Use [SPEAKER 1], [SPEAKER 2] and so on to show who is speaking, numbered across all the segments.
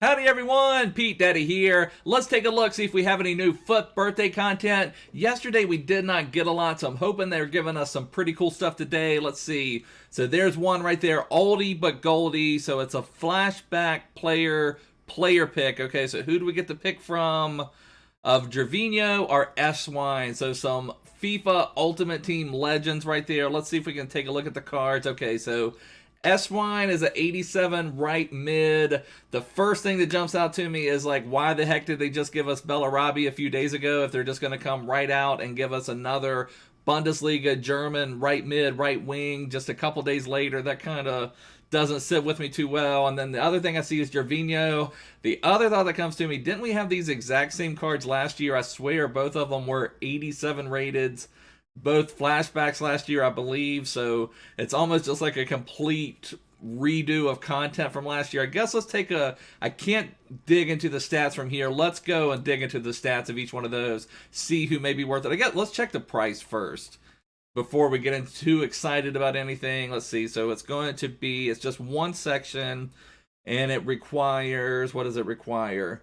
[SPEAKER 1] Howdy everyone, Pete Daddy here. Let's take a look, see if we have any new FUT birthday content. Yesterday we did not get a lot, so I'm hoping they're giving us some pretty cool stuff today. Let's see. So there's one right there, Oldie But Goldie. So it's a flashback player pick. Okay, so who do we get to pick from? Of Gervinho or Esswein. So some FIFA Ultimate Team legends right there. Let's see if we can take a look at the cards. Okay, so Esswein is an 87 right mid. The first thing that jumps out to me is like, why the heck did they just give us Bellarabi a few days ago if they're just going to come right out and give us another Bundesliga German right mid, right wing just a couple days later? That kind of doesn't sit with me too well. And then the other thing I see is Gervinho. The other thought that comes to me, didn't we have these exact same cards last year? I swear both of them were 87 rated. Both flashbacks last year, I believe, so it's almost just like a complete redo of content from last year. I guess let's take I can't dig into the stats from here. Let's go and dig into the stats of each one of those, see who may be worth it. I guess let's check the price first before we get too excited about anything. Let's see. So it's going to be, it's just one section, and it requires, what does it require?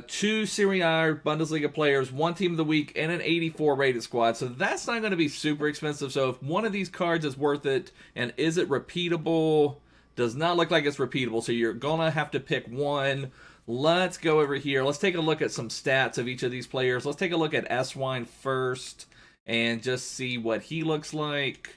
[SPEAKER 1] Two Serie A Bundesliga players, one team of the week, and an 84 rated squad. So that's not going to be super expensive. So if one of these cards is worth it, and is it repeatable? Does not look like it's repeatable. So you're going to have to pick one. Let's go over here. Let's take a look at some stats of each of these players. Let's take a look at Esswein first and just see what he looks like.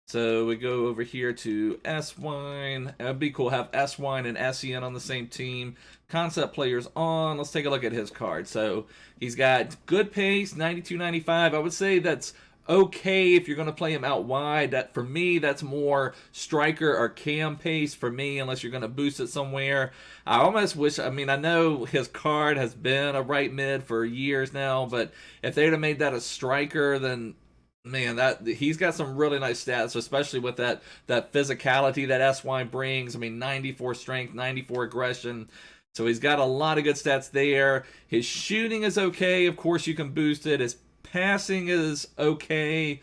[SPEAKER 1] So we go over here to Esswein. It'd be cool to have Esswein and Esswein on the same team. Concept players on. Let's take a look at his card. So he's got good pace, 92-95. I would say that's okay if you're going to play him out wide. That for me, that's more striker or cam pace for me, unless you're going to boost it somewhere. I almost wish, I mean, I know his card has been a right mid for years now, but if they'd have made that a striker, then man, that he's got some really nice stats, especially with that physicality that Esswein brings. I mean, 94 strength, 94 aggression. So he's got a lot of good stats there. His shooting is okay. Of course, you can boost it. His passing is okay.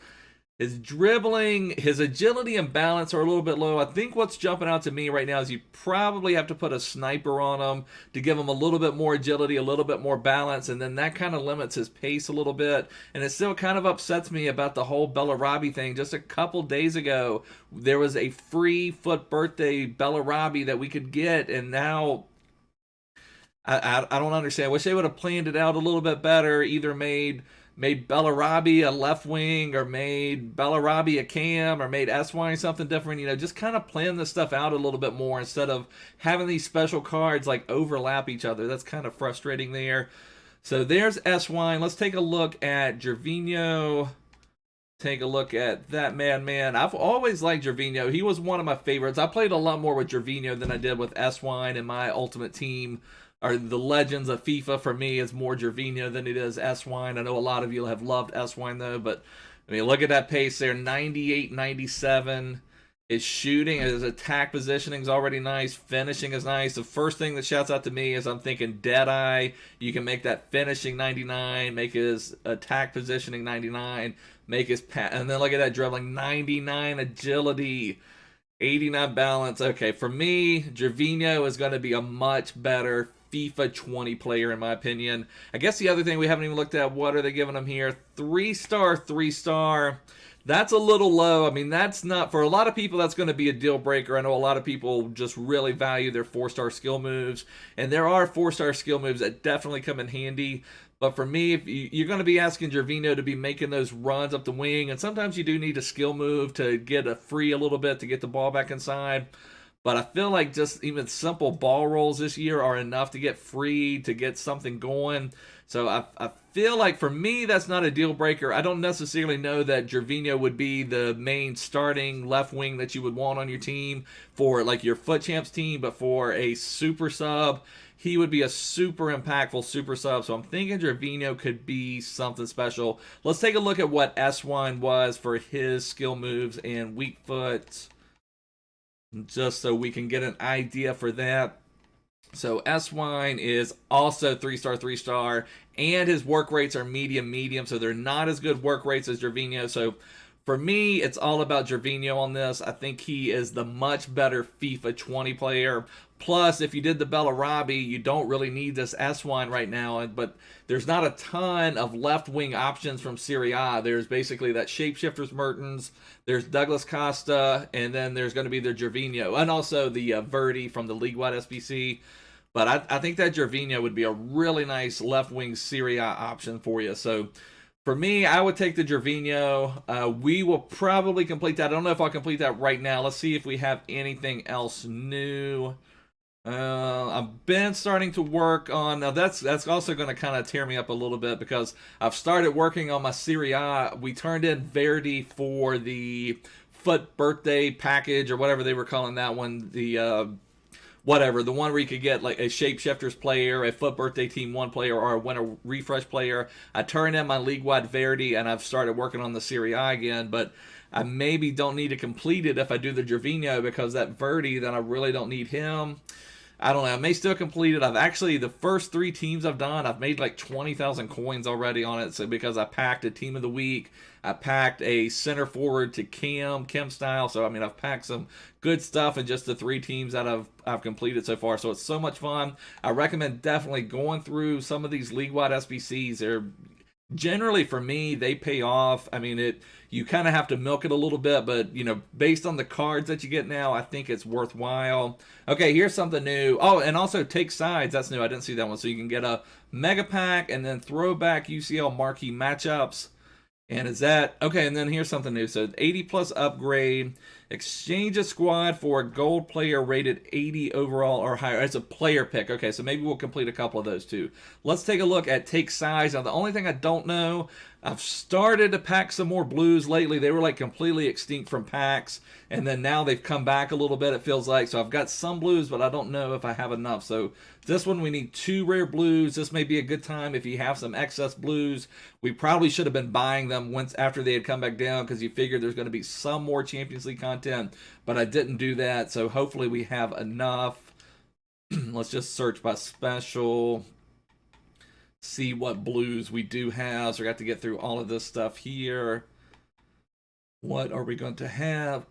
[SPEAKER 1] His dribbling, his agility and balance are a little bit low. I think what's jumping out to me right now is you probably have to put a sniper on him to give him a little bit more agility, a little bit more balance, and then that kind of limits his pace a little bit. And it still kind of upsets me about the whole Bellarabi thing. Just a couple days ago, there was a free FUT birthday Bellarabi that we could get, and now I don't understand. I wish they would have planned it out a little bit better, either made Bellarabi a left wing, or made Bellarabi a cam, or made Esswein something different. You know, just kind of plan this stuff out a little bit more instead of having these special cards like overlap each other. That's kind of frustrating there. So there's Esswein. Let's take a look at Gervinho. Take a look at that madman. I've always liked Gervinho. He was one of my favorites. I played a lot more with Gervinho than I did with Esswein in my ultimate team. Or the legends of FIFA for me is more Gervinho than it is Esswein. I know a lot of you have loved Esswein though, but I mean, look at that pace there, 98, 97. His shooting, his attack positioning is already nice. Finishing is nice. The first thing that shouts out to me is I'm thinking Deadeye. You can make that finishing 99, make his attack positioning 99, make his and then look at that dribbling, 99 agility. 89 balance. Okay, for me, Gervinho is going to be a much better FIFA 20 player, in my opinion. I guess the other thing we haven't even looked at, what are they giving him here? 3-star, 3-star. That's a little low. I mean, that's not, for a lot of people, that's going to be a deal breaker. I know a lot of people just really value their 4-star skill moves, and there are 4-star skill moves that definitely come in handy. But for me, if you're going to be asking Gervinho to be making those runs up the wing, and sometimes you do need a skill move to get a free a little bit to get the ball back inside. But I feel like just even simple ball rolls this year are enough to get free, to get something going. So I feel like for me, that's not a deal breaker. I don't necessarily know that Gervinho would be the main starting left wing that you would want on your team for like your FUT Champs team, but for a super sub, he would be a super impactful super sub. So I'm thinking Gervinho could be something special. Let's take a look at what Esswein was for his skill moves and weak foot, just so we can get an idea for that. So Esswein is also 3-star, 3-star, and his work rates are medium, so they're not as good work rates as Gervinho. So for me, it's all about Gervinho on this. I think he is the much better FIFA 20 player. Plus, if you did the Bellarabi, you don't really need this Esswein right now. But there's not a ton of left-wing options from Serie A. There's basically that Shapeshifters Mertens, there's Douglas Costa, and then there's going to be the Gervinho, and also the Verdi from the League-wide SBC. But I think that Gervinho would be a really nice left-wing Serie A option for you. So for me, I would take the Gervinho. We will probably complete that. I don't know if I'll complete that right now. Let's see if we have anything else new. I've been starting to work on, now that's also going to kind of tear me up a little bit because I've started working on my Serie A. We turned in Verdi for the FUT Birthday package or whatever they were calling that one. The whatever, the one where you could get like a Shapeshifters player, a FUT Birthday Team 1 player, or a Winter Refresh player. I turned in my league-wide Verdi, and I've started working on the Serie A again, but I maybe don't need to complete it if I do the Gervinho because that Verdi, then I really don't need him. I don't know. I may still complete it. I've actually, the first 3 teams I've done, I've made like 20,000 coins already on it. So because I packed a team of the week, I packed a center forward to Kim style. So I mean, I've packed some good stuff in just the 3 teams that I've completed so far. So it's so much fun. I recommend definitely going through some of these league-wide SBCs. They're generally, for me, they pay off. I mean, you kind of have to milk it a little bit, but you know, based on the cards that you get now, I think it's worthwhile. Okay, here's something new. Oh, and also take sides. That's new. I didn't see that one. So you can get a mega pack and then throwback UCL Marquee Matchups. And is that okay? And then here's something new. So 80 plus upgrade, exchange a squad for a gold player rated 80 overall or higher. It's a player pick. Okay, so maybe we'll complete a couple of those too. Let's take a look at take size. Now the only thing I don't know, I've started to pack some more blues lately. They were like completely extinct from packs, and then now they've come back a little bit, it feels like. So I've got some blues, but I don't know if I have enough. So this one, we need 2 rare blues. This may be a good time if you have some excess blues. We probably should have been buying them once after they had come back down because you figured there's going to be some more Champions League content, but I didn't do that. So hopefully we have enough. Let's just search by special. See what blues we do have. So we got to get through all of this stuff here. What are we going to have?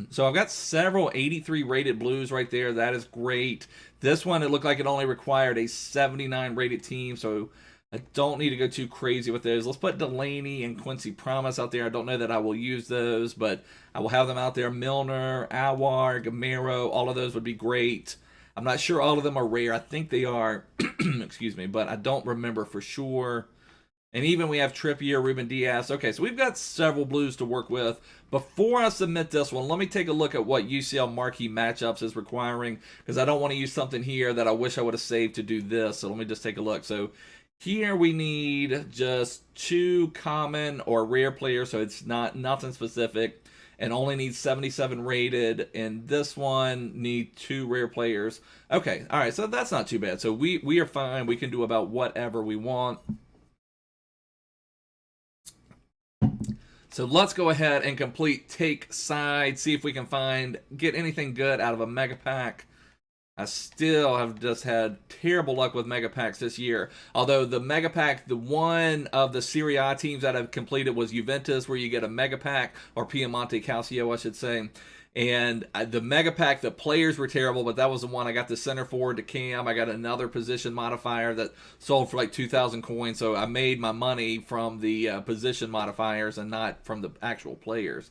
[SPEAKER 1] So I've got several 83 rated blues right there. That is great. This one, it looked like it only required a 79 rated team, so I don't need to go too crazy with those. Let's put Delaney and Quincy Promise out there. I don't know that I will use those, but I will have them out there. Milner, Awar, Gamero, all of those would be great. I'm not sure all of them are rare. I think they are, excuse me, but I don't remember for sure. And even we have Trippier, Ruben Diaz. Okay, so we've got several blues to work with. Before I submit this one, let me take a look at what UCL Marquee Matchups is requiring, because I don't want to use something here that I wish I would have saved to do this. So let me just take a look. So here we need just 2 common or rare players, so it's nothing specific, and only needs 77 rated. And this one need 2 rare players. Okay, all right, so that's not too bad. So we are fine. We can do about whatever we want. So let's go ahead and complete take side, see if we can get anything good out of a mega pack. I still have just had terrible luck with mega packs this year. Although the mega pack, the one of the Serie A teams that I've completed was Juventus, where you get a mega pack, or Piemonte Calcio, I should say. And the mega pack, the players were terrible, but that was the one I got the center forward to Cam. I got another position modifier that sold for like 2,000 coins. So I made my money from the position modifiers and not from the actual players.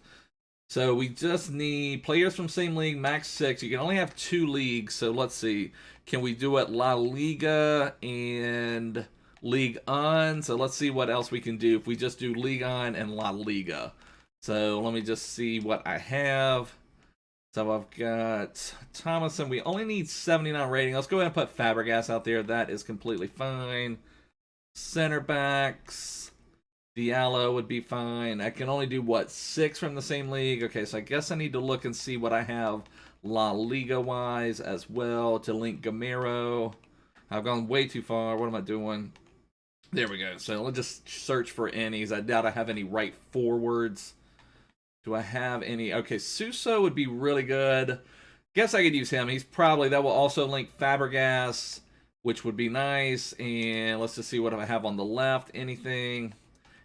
[SPEAKER 1] So we just need players from same league, max 6. You can only have 2 leagues. So let's see. Can we do it La Liga and Ligue 1? So let's see what else we can do if we just do Ligue 1 and La Liga. So let me just see what I have. So I've got Thomason. We only need 79 rating. Let's go ahead and put Fabregas out there. That is completely fine. Center backs. Diallo would be fine. I can only do, what, 6 from the same league? Okay, so I guess I need to look and see what I have La Liga-wise as well to link Gamero. I've gone way too far. What am I doing? There we go. So let's just search for any's. I doubt I have any right forwards. Do I have any? Okay, Suso would be really good. Guess I could use him. He's probably, that will also link Fabregas, which would be nice. And let's just see what I have on the left. Anything?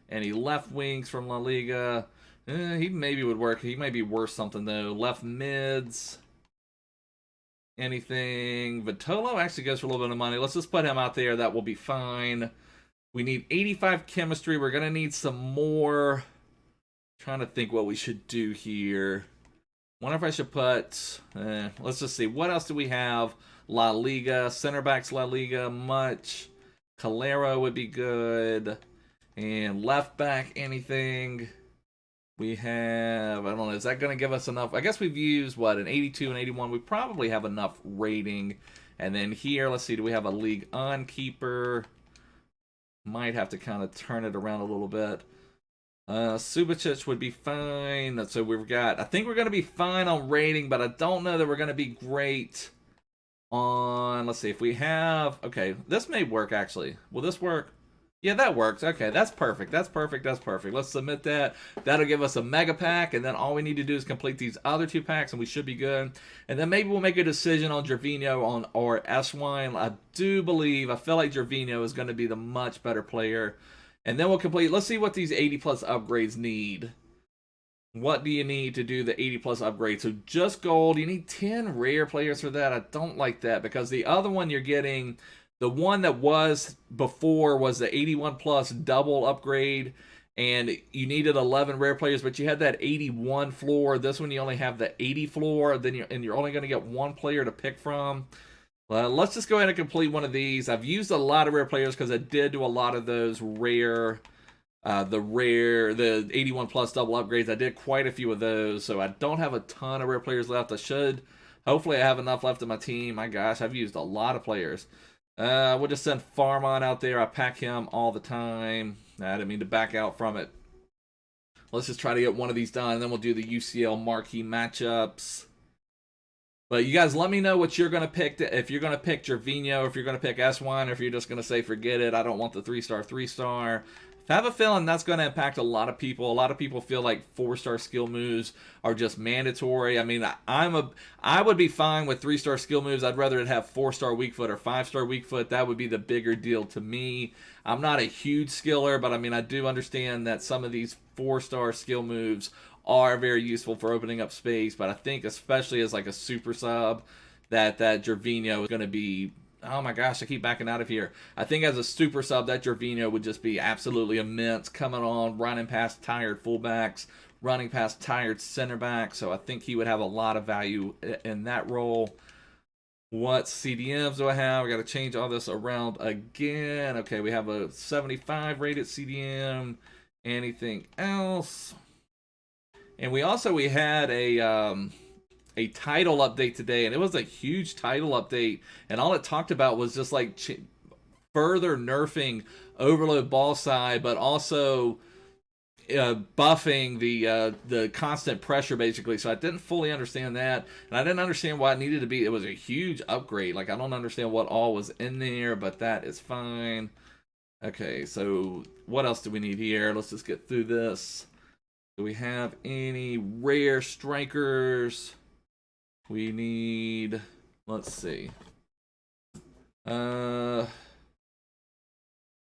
[SPEAKER 1] Any left wings from La Liga? He maybe would work. He might be worth something, though. Left mids. Anything. Vitolo actually goes for a little bit of money. Let's just put him out there. That will be fine. We need 85 chemistry. We're going to need some more. Trying to think what we should do here. Wonder if I should put... let's just see. What else do we have? La Liga. Center backs La Liga. Much. Calero would be good. And left back, anything. We have, I don't know, is that going to give us enough? I guess we've used, what, an 82 and 81. We probably have enough rating. And then here, let's see, do we have a league on keeper? Might have to kind of turn it around a little bit. Subicic would be fine. So we've got, I think we're going to be fine on rating, but I don't know that we're going to be great on, let's see, if we have, okay, this may work actually. Will this work? Yeah, that works. Okay, that's perfect. That's perfect. That's perfect. Let's submit that. That'll give us a mega pack, and then all we need to do is complete these other 2 packs, and we should be good. And then maybe we'll make a decision on Gervinho or Esswein. I do believe, I feel like Gervinho is going to be the much better player. And then we'll complete, let's see what these 80-plus upgrades need. What do you need to do the 80-plus upgrade? So just gold. You need 10 rare players for that. I don't like that because the other one you're getting... The one that was before was the 81 plus double upgrade, and you needed 11 rare players, but you had that 81 floor. This one you only have the 80 floor, then you're only going to get 1 player to pick from. Let's just go ahead and complete one of these. I've used a lot of rare players because I did do a lot of those rare, the 81 plus double upgrades. I did quite a few of those, so I don't have a ton of rare players left. I should. Hopefully I have enough left in my team. My gosh, I've used a lot of players. We'll just send Farmon out there. I pack him all the time. I didn't mean to back out from it. Let's just try to get one of these done, and then we'll do the UCL Marquee Matchups. But you guys, let me know what you're going to pick. If you're going to pick Gervinho, if you're going to pick S1, or if you're just going to say, forget it, I don't want the 3-star, 3-star. I have a feeling that's going to impact a lot of people. A lot of people feel like 4-star skill moves are just mandatory. I mean, I would be fine with 3-star skill moves. I'd rather it have 4-star weak foot or 5-star weak foot. That would be the bigger deal to me. I'm not a huge skiller, but I mean, I do understand that some of these 4-star skill moves are very useful for opening up space. But I think especially as like a super sub, that Gervinho is going to be... Oh my gosh, I keep backing out of here. I think as a super sub, that Gervinho would just be absolutely immense. Coming on, running past tired fullbacks, running past tired center backs. So I think he would have a lot of value in that role. What CDMs do I have? I got to change all this around again. Okay, we have a 75 rated CDM. Anything else? And we had a title update today, and it was a huge title update, and all it talked about was just like further nerfing overload ball side, but also buffing the constant pressure basically. So I didn't fully understand that, and I didn't understand why it needed to be. It was a huge upgrade. Like, I don't understand what all was in there, but that is fine. Okay, so what else do we need here? Let's just get through this. Do we have any rare strikers? We need, let's see.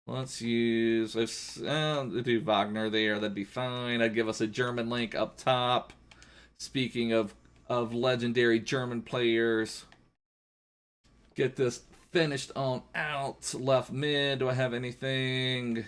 [SPEAKER 1] Let's use, let's do Wagner there. That'd be fine. I'd give us a German link up top. Speaking of legendary German players, get this finished on out. Left mid, do I have anything?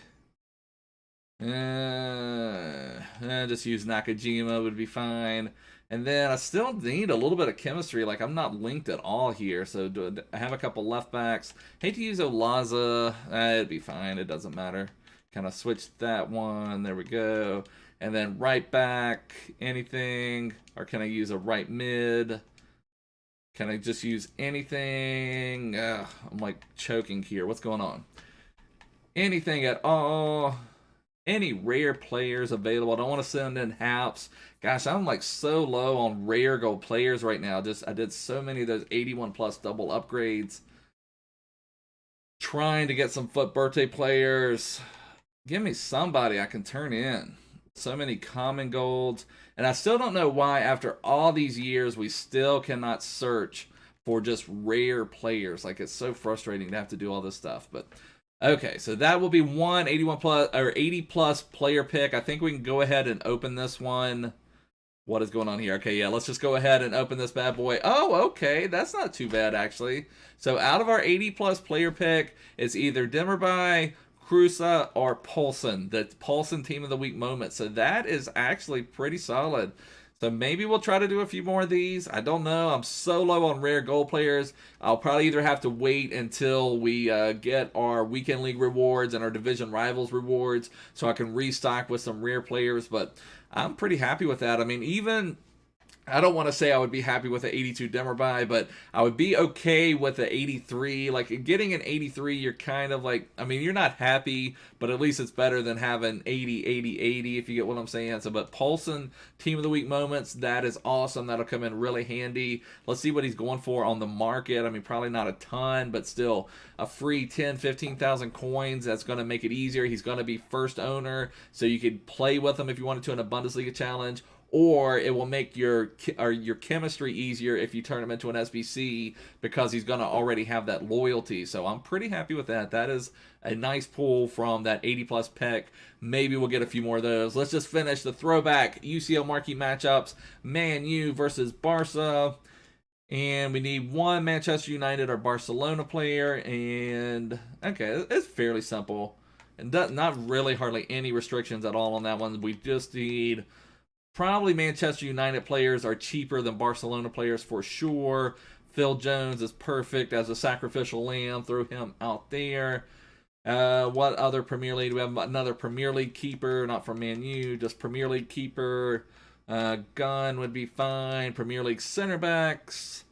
[SPEAKER 1] Just use Nakajima would be fine. And then I still need a little bit of chemistry. Like, I'm not linked at all here. So I have a couple left backs. Hate to use Olaza. It'd be fine. It doesn't matter. Kind of switch that one. There we go. And then right back. Anything. Or can I use a right mid? Can I just use anything? I'm like choking here. What's going on? Anything at all. Any rare players available. I don't want to send in Haps. Gosh, I'm like so low on rare gold players right now. I did so many of those 81 plus double upgrades. Trying to get some FUT Birthday players. Give me somebody I can turn in. So many common golds. And I still don't know why after all these years we still cannot search for just rare players. Like, it's so frustrating to have to do all this stuff. But Okay, so that will be one 81 plus or 80 plus player pick. I think we can go ahead and open this one. What is going on here? Okay, yeah, let's just go ahead and open this bad boy. Oh, okay, that's not too bad, actually. So out of our 80 plus player pick, it's either Demirbay, Cruza, or Poulsen. The Poulsen Team of the Week moment. So that is actually pretty solid. So maybe we'll try to do a few more of these. I don't know. I'm so low on rare gold players. I'll probably either have to wait until we get our weekend league rewards and our division rivals rewards so I can restock with some rare players. But I'm pretty happy with that. I mean, even I don't want to say I would be happy with an 82 Demirbay, but I would be okay with an 83. Like, getting an 83, you're kind of like, I mean, you're not happy, but at least it's better than having 80, 80, 80, if you get what I'm saying. So, but Poulsen, Team of the Week moments, that is awesome. That'll come in really handy. Let's see what he's going for on the market. I mean, probably not a ton, but still a free 10, 15,000 coins. That's going to make it easier. He's going to be first owner, so you could play with him if you wanted to in a Bundesliga challenge. Or it will make your chemistry easier if you turn him into an SBC because he's going to already have that loyalty. So I'm pretty happy with that. That is a nice pull from that 80 plus pick. Maybe we'll get a few more of those. Let's just finish the throwback UCL Marquee Matchups. Man U versus Barca. And we need one Manchester United or Barcelona player. And okay, it's fairly simple. And not really hardly any restrictions at all on that one. We just need... Probably Manchester United players are cheaper than Barcelona players for sure. Phil Jones is perfect as a sacrificial lamb. Throw him out there. What other Premier League? We have another Premier League keeper, not from Man U, just Premier League keeper. Gunn would be fine. Premier League center backs.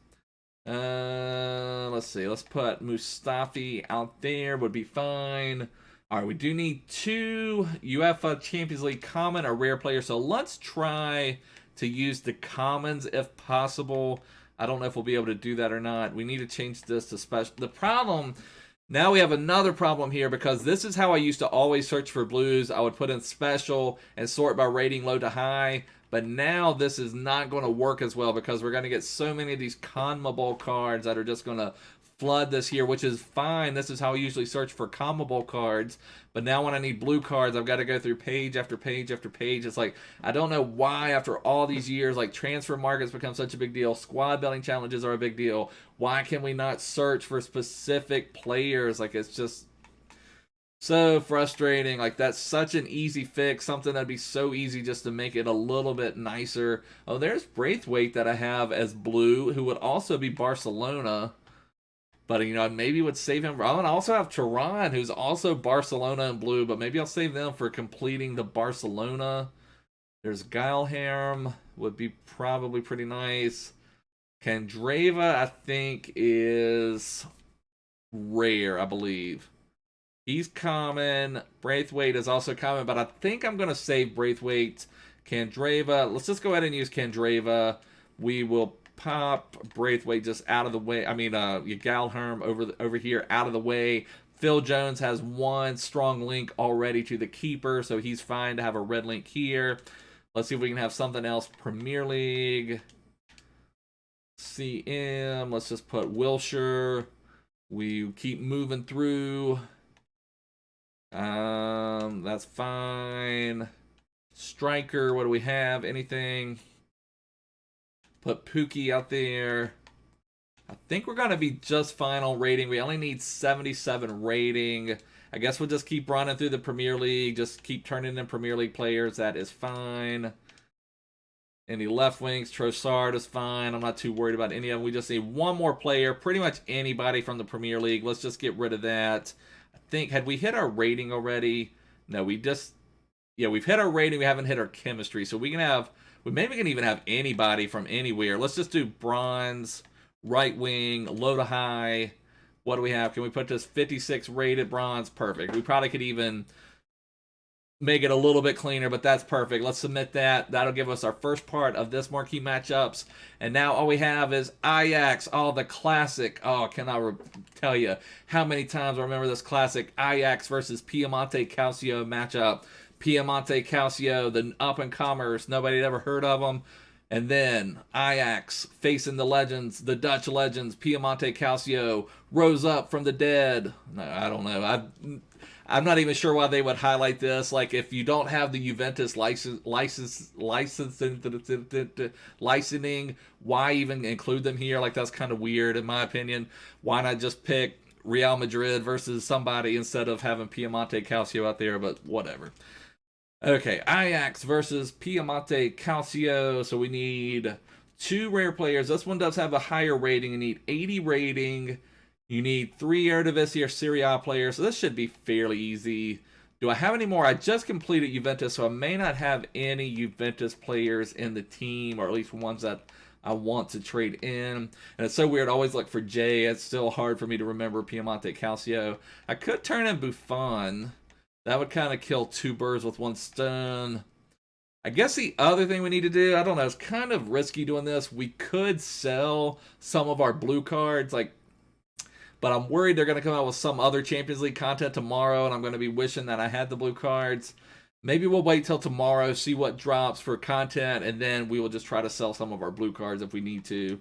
[SPEAKER 1] Let's see. Let's put Mustafi out there. Would be fine. All right, we do need two UEFA Champions League common or rare players, so let's try to use the commons if possible. I don't know if we'll be able to do that or not. We need to change this to special. The problem, now we have another problem here because this is how I used to always search for blues. I would put in special and sort by rating low to high, but now this is not going to work as well because we're going to get so many of these CONMEBOL cards that are just going to flood this here, which is fine. This is how I usually search for CONMEBOL cards. But now when I need blue cards, I've got to go through page after page after page. It's like, I don't know why after all these years, like transfer markets become such a big deal. Squad building challenges are a big deal. Why can we not search for specific players? Like, it's just so frustrating. Like, that's such an easy fix. Something that'd be so easy just to make it a little bit nicer. Oh, there's Braithwaite that I have as blue, who would also be Barcelona. But, you know, maybe would save him. Oh, and I also have Turan, who's also Barcelona and blue, but maybe I'll save them for completing the Barcelona. There's Geilherm, would be probably pretty nice. Candreva, I think, is rare, I believe. He's common. Braithwaite is also common, but I think I'm going to save Braithwaite. Candreva, let's just go ahead and use Candreva. We will pop Braithwaite just out of the way. I mean, Geilherm over here out of the way. Phil Jones has one strong link already to the keeper, so he's fine to have a red link here. Let's see if we can have something else. Premier League. CM. Let's just put Wilshire. We keep moving through. That's fine. Striker, what do we have? Anything? Put Pookie out there. I think we're going to be just final rating. We only need 77 rating. I guess we'll just keep running through the Premier League. Just keep turning in Premier League players. That is fine. Any left wings, Trossard is fine. I'm not too worried about any of them. We just need one more player. Pretty much anybody from the Premier League. Let's just get rid of that. I think, had we hit our rating already? No, we just... Yeah, we've hit our rating. We haven't hit our chemistry. So we can have... We maybe can even have anybody from anywhere. Let's just do bronze, right wing, low to high. What do we have? Can we put this 56 rated bronze? Perfect. We probably could even make it a little bit cleaner, but that's perfect. Let's submit that. That'll give us our first part of this marquee matchups. And now all we have is Ajax. Oh, the classic. Oh, can I tell you how many times I remember this classic Ajax versus Piemonte Calcio matchup. Piemonte Calcio, the up-and-comers. Nobody had ever heard of them. And then Ajax facing the legends, the Dutch legends, Piemonte Calcio rose up from the dead. No, I don't know. I'm not even sure why they would highlight this. Like, if you don't have the Juventus licensing, why even include them here? Like, that's kind of weird in my opinion. Why not just pick Real Madrid versus somebody instead of having Piemonte Calcio out there? But whatever. Okay, Ajax versus Piemonte Calcio. So we need 2 rare players. This one does have a higher rating. You need 80 rating. You need 3 Eredivisie or Serie A players. So this should be fairly easy. Do I have any more? I just completed Juventus, so I may not have any Juventus players in the team, or at least ones that I want to trade in. And it's so weird. I always look for J. It's still hard for me to remember Piemonte Calcio. I could turn in Buffon. That would kind of kill 2 birds with 1 stone. I guess the other thing we need to do, I don't know, it's kind of risky doing this. We could sell some of our blue cards, but I'm worried they're going to come out with some other Champions League content tomorrow, and I'm going to be wishing that I had the blue cards. Maybe we'll wait till tomorrow, see what drops for content, and then we will just try to sell some of our blue cards if we need to.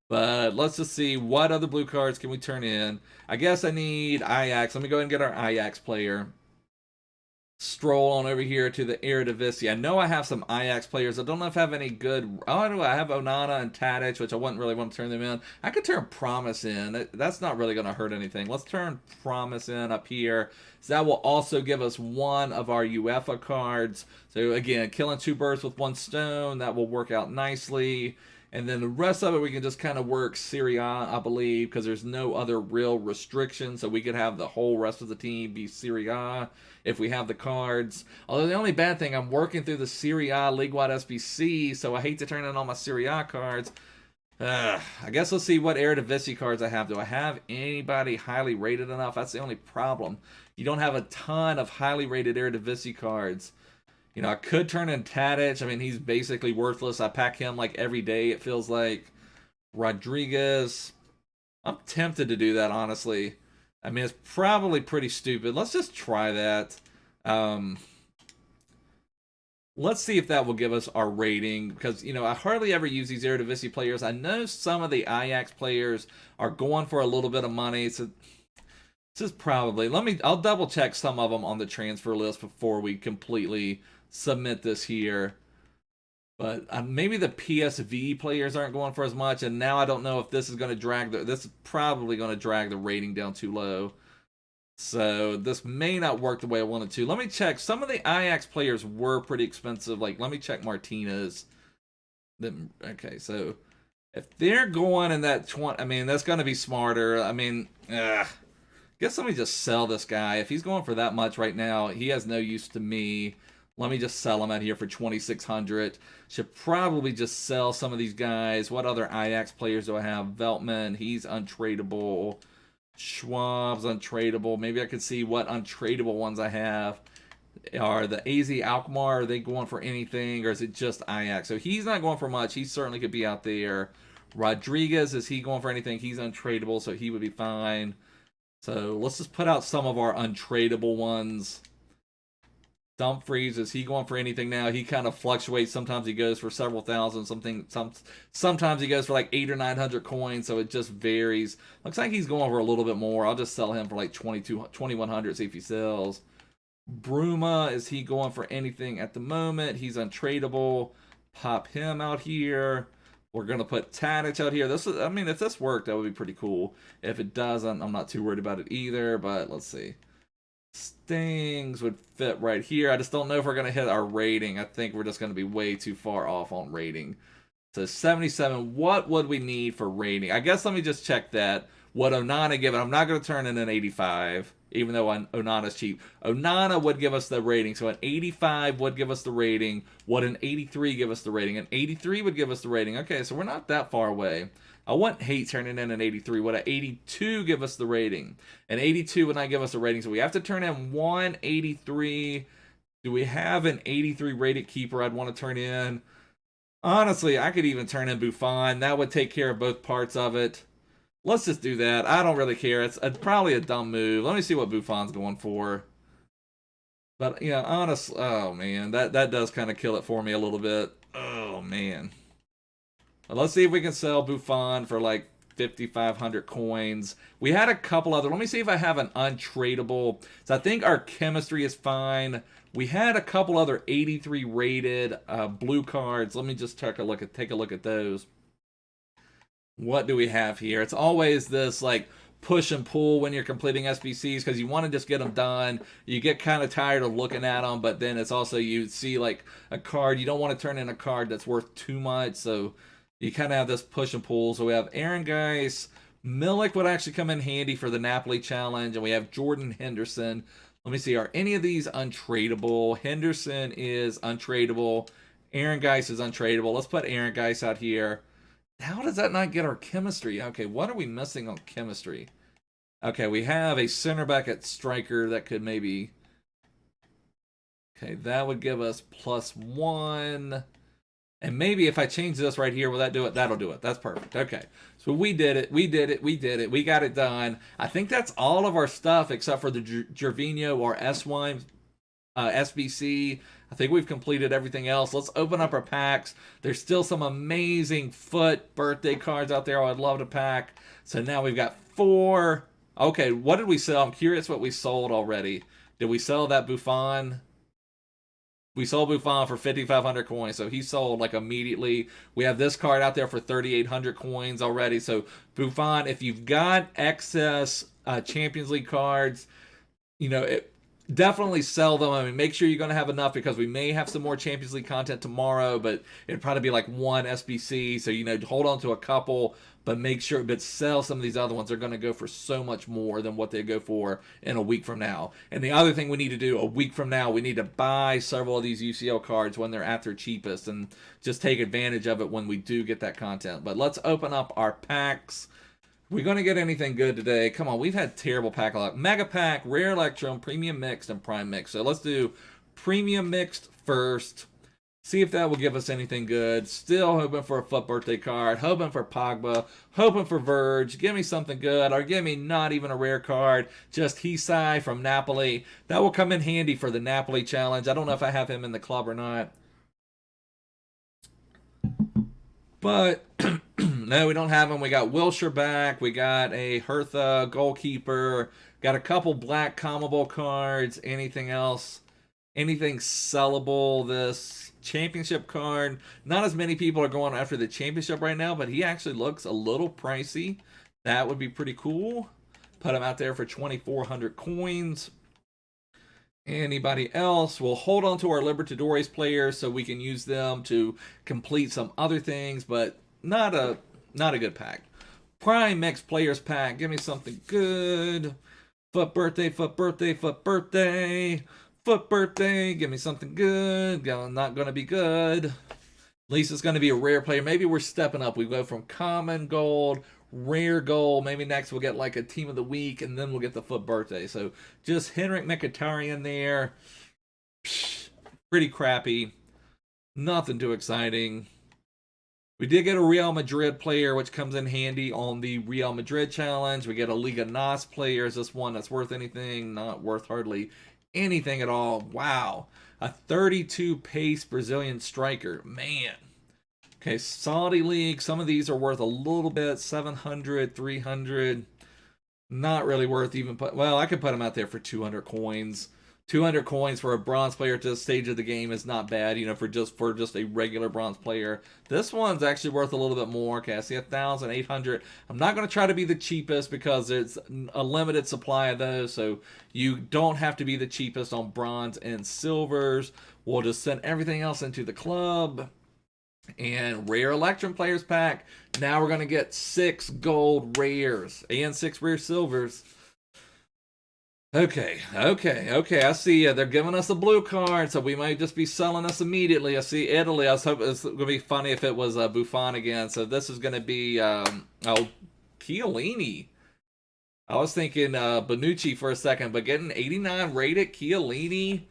[SPEAKER 1] But let's just see what other blue cards can we turn in. I guess I need Ajax. Let me go ahead and get our Ajax player. Stroll on over here to the Eredivisie. I know I have some Ajax players. I don't know if I have any good. Oh, do I have Onana and Tadic, which I wouldn't really want to turn them in. I could turn Promise in. That's not really going to hurt anything. Let's turn Promise in up here. So that will also give us 1 of our UEFA cards. So again, killing 2 birds with 1 stone. That will work out nicely. And then the rest of it, we can just kind of work Serie A, I believe, because there's no other real restrictions. So we could have the whole rest of the team be Serie A if we have the cards. Although the only bad thing, I'm working through the Serie A League-wide SBC, so I hate to turn in all my Serie A cards. I guess let's see what Eredivisie cards I have. Do I have anybody highly rated enough? That's the only problem. You don't have a ton of highly rated Eredivisie cards. You know, I could turn in Tadic. I mean, he's basically worthless. I pack him like every day, it feels like. Rodriguez. I'm tempted to do that, honestly. I mean, it's probably pretty stupid. Let's just try that. Let's see if that will give us our rating. Because, you know, I hardly ever use these Eredivisie players. I know some of the Ajax players are going for a little bit of money. So this is probably... I'll double check some of them on the transfer list before we completely submit this here. But maybe the PSV players aren't going for as much, and now I don't know if this is going to drag this is probably going to drag the rating down too low. So this may not work the way I wanted to. Let me check. Some of the Ajax players were pretty expensive. Like, let me check Martinez. Okay, so if they're going in that 20, I mean, that's going to be smarter. I mean, guess let me just sell this guy. If he's going for that much right now, he has no use to me. Let me just sell him out here for 2,600. Should probably just sell some of these guys. What other Ajax players do I have? Veltman, he's untradeable. Schwab's untradeable. Maybe I could see what untradeable ones I have. Are the AZ Alkmaar, are they going for anything, or is it just Ajax? So he's not going for much. He certainly could be out there. Rodriguez, is he going for anything? He's untradeable, so he would be fine. So let's just put out some of our untradeable ones. Dumfries, is he going for anything now? He kind of fluctuates. Sometimes he goes for several thousand, sometimes he goes for like 800 or 900 coins, so it just varies. Looks like he's going for a little bit more. I'll just sell him for like 2,100, see if he sells. Bruma, is he going for anything at the moment? He's untradeable. Pop him out here. We're going to put Tadic out here. I mean, if this worked, that would be pretty cool. If it doesn't, I'm not too worried about it either, but let's see. Stings would fit right here. I just don't know if we're going to hit our rating. I think we're just going to be way too far off on rating. So 77, what would we need for rating? I guess let me just check that. What Onana give it? I'm not going to turn in an 85, even though Onana's cheap. Onana would give us the rating. So an 85 would give us the rating. Would an 83 give us the rating? An 83 would give us the rating. Okay, so we're not that far away. I wouldn't hate turning in an 83. Would an 82 give us the rating? An 82 would not give us a rating, so we have to turn in 183. Do we have an 83 rated keeper I'd want to turn in? Honestly, I could even turn in Buffon. That would take care of both parts of it. Let's just do that. I don't really care. It's probably a dumb move. Let me see what Buffon's going for. But, yeah, honestly, oh, man, that does kind of kill it for me a little bit. Oh, man. Let's see if we can sell Buffon for like 5,500 coins. We had a couple other. Let me see if I have an untradeable. So I think our chemistry is fine. We had a couple other 83 rated blue cards. Let me just take a look at those. What do we have here? It's always this like push and pull when you're completing SBCs because you want to just get them done. You get kind of tired of looking at them, but then it's also you see like a card. You don't want to turn in a card that's worth too much, so you kind of have this push and pull. So we have Aaron Geis. Milik would actually come in handy for the Napoli challenge, and we have Jordan Henderson. Let me see, are any of these untradeable? Henderson is untradeable. Aaron Geis is untradeable. Let's put Aaron Geis out here. How does that not get our chemistry? Okay, what are we missing on chemistry? Okay, we have a center back at striker that could maybe... Okay, that would give us +1. And maybe if I change this right here, will that do it? That'll do it. That's perfect. Okay, so we did it. We did it. We did it. We got it done. I think that's all of our stuff except for the Gervinho or Esswein SBC. I think we've completed everything else. Let's open up our packs. There's still some amazing FUT birthday cards out there I'd love to pack. So now we've got 4. Okay, what did we sell? I'm curious what we sold already. Did we sell that Buffon? We sold Buffon for 5,500 coins, so he sold like immediately. We have this card out there for 3,800 coins already. So Buffon, if you've got excess Champions League cards, you know, definitely sell them. I mean, make sure you're going to have enough because we may have some more Champions League content tomorrow, but it'd probably be like 1 SBC. So, you know, hold on to a couple, but make sure, but sell some of these other ones. They're going to go for so much more than what they go for in a week from now. And the other thing we need to do a week from now, we need to buy several of these UCL cards when they're at their cheapest and just take advantage of it when we do get that content. But let's open up our packs. We're going to get anything good today. Come on, we've had terrible pack luck. Mega Pack, Rare Electrum, Premium Mixed, and Prime Mixed. So let's do Premium Mixed first. See if that will give us anything good. Still hoping for a FUT birthday card. Hoping for Pogba. Hoping for Verge. Give me something good. Or give me not even a rare card. Just Hisai from Napoli. That will come in handy for the Napoli challenge. I don't know if I have him in the club or not. But... No, we don't have them. We got Wilshire back. We got a Hertha goalkeeper. Got a couple black commable cards. Anything else? Anything sellable? This championship card. Not as many people are going after the championship right now, but he actually looks a little pricey. That would be pretty cool. Put him out there for 2,400 coins. Anybody else? We'll hold on to our Libertadores players so we can use them to complete some other things, but not a good pack. Prime Mixed Players Pack. Give me something good. FUT birthday, FUT birthday, FUT birthday. FUT birthday. Give me something good. Not going to be good. At least it's going to be a rare player. Maybe we're stepping up. We go from common gold, rare gold. Maybe next we'll get like a team of the week, and then we'll get the FUT birthday. So just Henrik Mkhitaryan there. Psh, pretty crappy. Nothing too exciting. We did get a Real Madrid player, which comes in handy on the Real Madrid challenge. We get a Liga NOS player. Is this one that's worth anything? Not worth hardly anything at all. Wow. A 32 pace Brazilian striker. Man. Okay, Saudi League. Some of these are worth a little bit. 700, 300. Not really worth even put. Well, I could put them out there for 200 coins. 200 coins for a bronze player at this stage of the game is not bad, you know, for just a regular bronze player. This one's actually worth a little bit more. Okay, I see 1,800. I'm not going to try to be the cheapest because it's a limited supply of those, so you don't have to be the cheapest on bronze and silvers. We'll just send everything else into the club. And Rare Electrum Players Pack. Now we're going to get 6 gold rares and 6 rare silvers. Okay. I see they're giving us a blue card, so we might just be selling us immediately. I see Italy. I was hoping it's going to be funny if it was Buffon again. So this is going to be, Chiellini. I was thinking Bonucci for a second, but getting 89 rated Chiellini,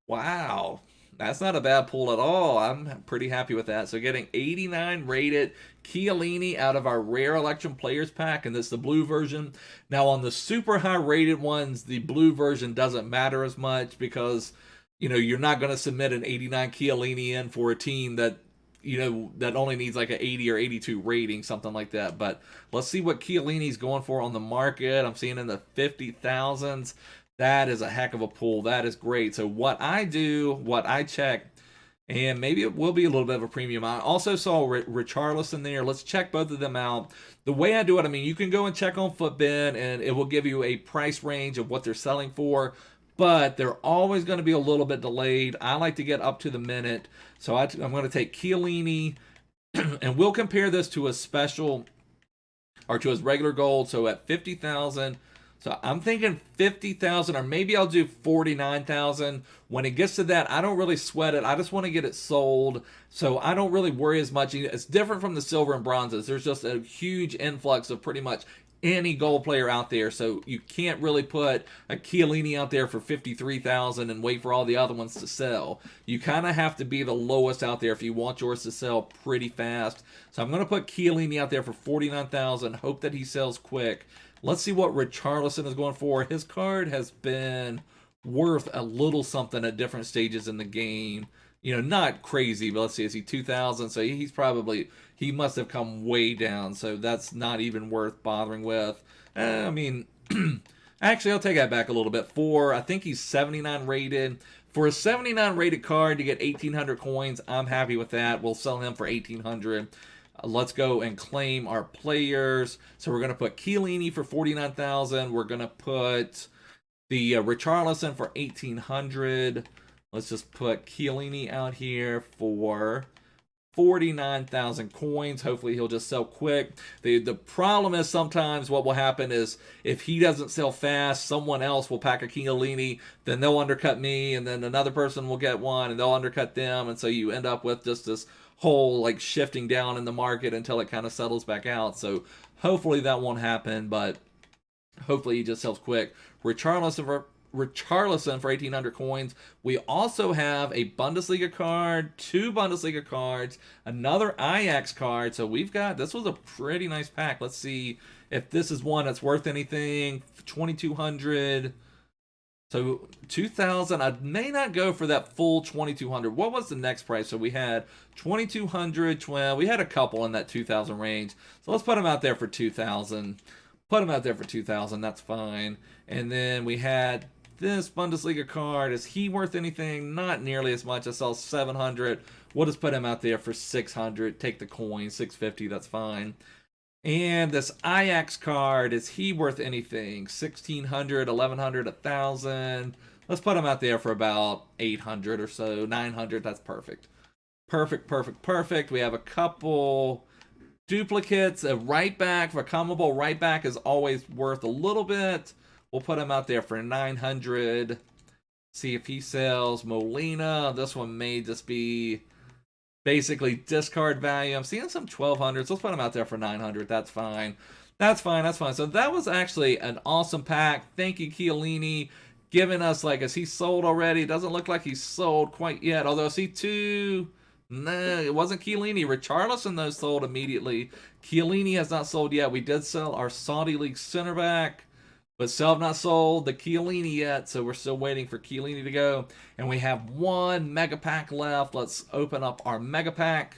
[SPEAKER 1] wow. That's not a bad pull at all. I'm pretty happy with that. So getting 89 rated Chiellini out of our Rare Electrum Players Pack, and this is the blue version. Now on the super high rated ones, the blue version doesn't matter as much because, you know, you're not going to submit an 89 Chiellini in for a team that that only needs like an 80 or 82 rating, something like that. But let's see what Chiellini's going for on the market. I'm seeing in the 50,000s. That is a heck of a pull. That is great. So what I check, and maybe it will be a little bit of a premium. I also saw Richarlison there. Let's check both of them out. The way I do it, I mean, you can go and check on Footbin, and it will give you a price range of what they're selling for, but they're always going to be a little bit delayed. I like to get up to the minute, so I'm going to take Chiellini, and we'll compare this to a special, or to his regular gold. So at 50,000, so I'm thinking 50,000, or maybe I'll do 49,000. When it gets to that, I don't really sweat it. I just want to get it sold, so I don't really worry as much. It's different from the silver and bronzes. There's just a huge influx of pretty much any gold player out there, so you can't really put a Chiellini out there for 53,000 and wait for all the other ones to sell. You kind of have to be the lowest out there if you want yours to sell pretty fast. So I'm going to put Chiellini out there for 49,000, hope that he sells quick. Let's see what Richarlison is going for. His card has been worth a little something at different stages in the game. Not crazy, but let's see, is he 2,000? So he must have come way down, so that's not even worth bothering with. I mean, actually, I'll take that back a little bit. I think he's 79 rated. For a 79 rated card to get 1,800 coins, I'm happy with that. We'll sell him for 1,800. Let's go and claim our players. So we're going to put Chiellini for 49,000. We're going to put the Richarlison for 1,800. Let's just put Chiellini out here for 49,000 coins. Hopefully he'll just sell quick. The problem is sometimes what will happen is if he doesn't sell fast, someone else will pack a Chiellini, then they'll undercut me, and then another person will get one, and they'll undercut them, and so you end up with just this whole like shifting down in the market until it kind of settles back out. So hopefully that won't happen, but hopefully he just sells quick. Richarlison for 1,800 coins. We also have a Bundesliga card, 2 Bundesliga cards, another Ajax card. So this was a pretty nice pack. Let's see if this is one that's worth anything. 2,200. So 2,000. I may not go for that full 2,200. What was the next price? So we had 2,200. We had a couple in that 2,000 range. So let's put them out there for 2,000. Put them out there for 2,000. That's fine. And then we had this Bundesliga card. Is he worth anything? Not nearly as much. I saw 700. We'll just put him out there for 600. Take the coin. 650. That's fine. And this Ajax card, is he worth anything? 1,600, 1,100, 1,000. Let's put him out there for about 800 or so. 900. That's perfect. Perfect. We have a couple duplicates. A right back, for a combo right back, is always worth a little bit. We'll put him out there for 900. See if he sells. Molina. This one may just be basically discard value. I'm seeing some 1,200s. Let's put him out there for 900. That's fine. So that was actually an awesome pack. Thank you, Chiellini, giving us, is he sold already? It doesn't look like he's sold quite yet. Although I see 2. No, it wasn't Chiellini. Richarlison, though, sold immediately. Chiellini has not sold yet. We did sell our Saudi League center back, but still have not sold the Chiellini yet, so we're still waiting for Chiellini to go. And we have 1 Mega Pack left. Let's open up our Mega Pack.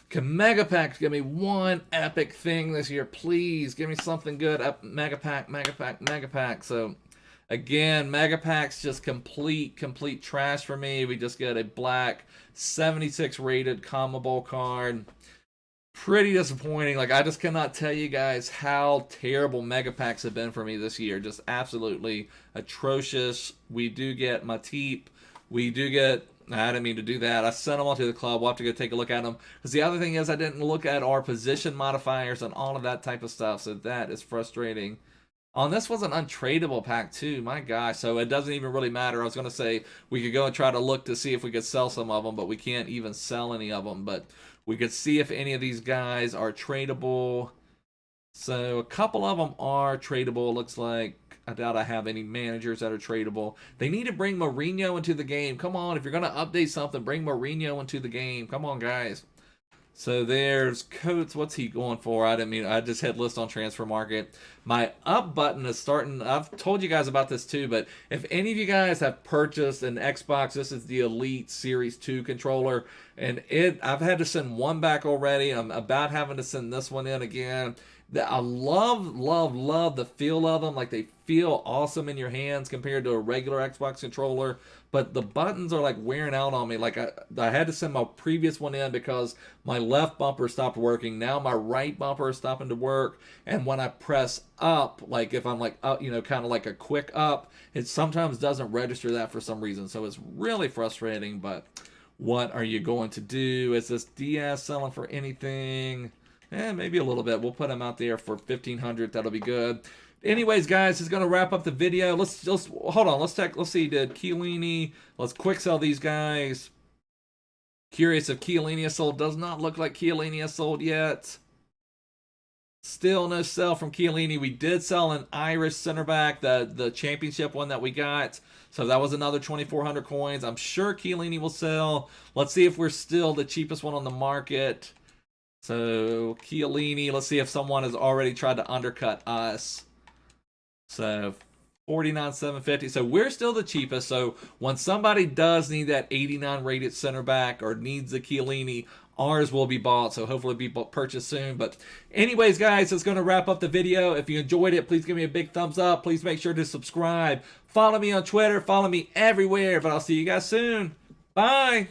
[SPEAKER 1] Can Mega Packs give me one epic thing this year? Please, give me something good. Mega Pack. So, again, Mega Packs just complete trash for me. We just get a black 76 rated Combo card. Pretty disappointing. I just cannot tell you guys how terrible Mega Packs have been for me this year. Just absolutely atrocious. We do get Matip. We do get... I didn't mean to do that. I sent them all to the club. We'll have to go take a look at them. Because the other thing is I didn't look at our position modifiers and all of that type of stuff. So that is frustrating. This was an untradeable pack too. My gosh. So it doesn't even really matter. I was going to say we could go and try to look to see if we could sell some of them. But we can't even sell any of them. But we could see if any of these guys are tradable. So a couple of them are tradable, looks like. I doubt I have any managers that are tradable. They need to bring Mourinho into the game. Come on, if you're going to update something, bring Mourinho into the game. Come on, guys. So there's Coates. What's he going for? I just hit list on Transfer Market. My up button is starting. I've told you guys about this too, but if any of you guys have purchased an Xbox, this is the Elite Series 2 controller, and I've had to send one back already. I'm about having to send this one in again. I love the feel of them. Like, they feel awesome in your hands compared to a regular Xbox controller. But the buttons are like wearing out on me. Like, I had to send my previous one in because my left bumper stopped working. Now my right bumper is stopping to work. And when I press up, like if I'm like up, kind of like a quick up, it sometimes doesn't register that for some reason. So it's really frustrating. But what are you going to do? Is this Diaz selling for anything? Maybe a little bit. We'll put him out there for 1,500. That'll be good. Anyways, guys, it's gonna wrap up the video. Let's hold on. Let's see. Did Chiellini? Let's quick sell these guys. Curious if Chiellini is sold. Does not look like Chiellini is sold yet. Still no sell from Chiellini. We did sell an Irish center back, the championship one that we got. So that was another 2,400 coins. I'm sure Chiellini will sell. Let's see if we're still the cheapest one on the market. So Chiellini, let's see if someone has already tried to undercut us. So 49,750. So we're still the cheapest. So when somebody does need that 89 rated center back or needs the Chiellini, ours will be bought. So hopefully be purchased soon. But anyways, guys, that's going to wrap up the video. If you enjoyed it, please give me a big thumbs up. Please make sure to subscribe. Follow me on Twitter. Follow me everywhere. But I'll see you guys soon. Bye.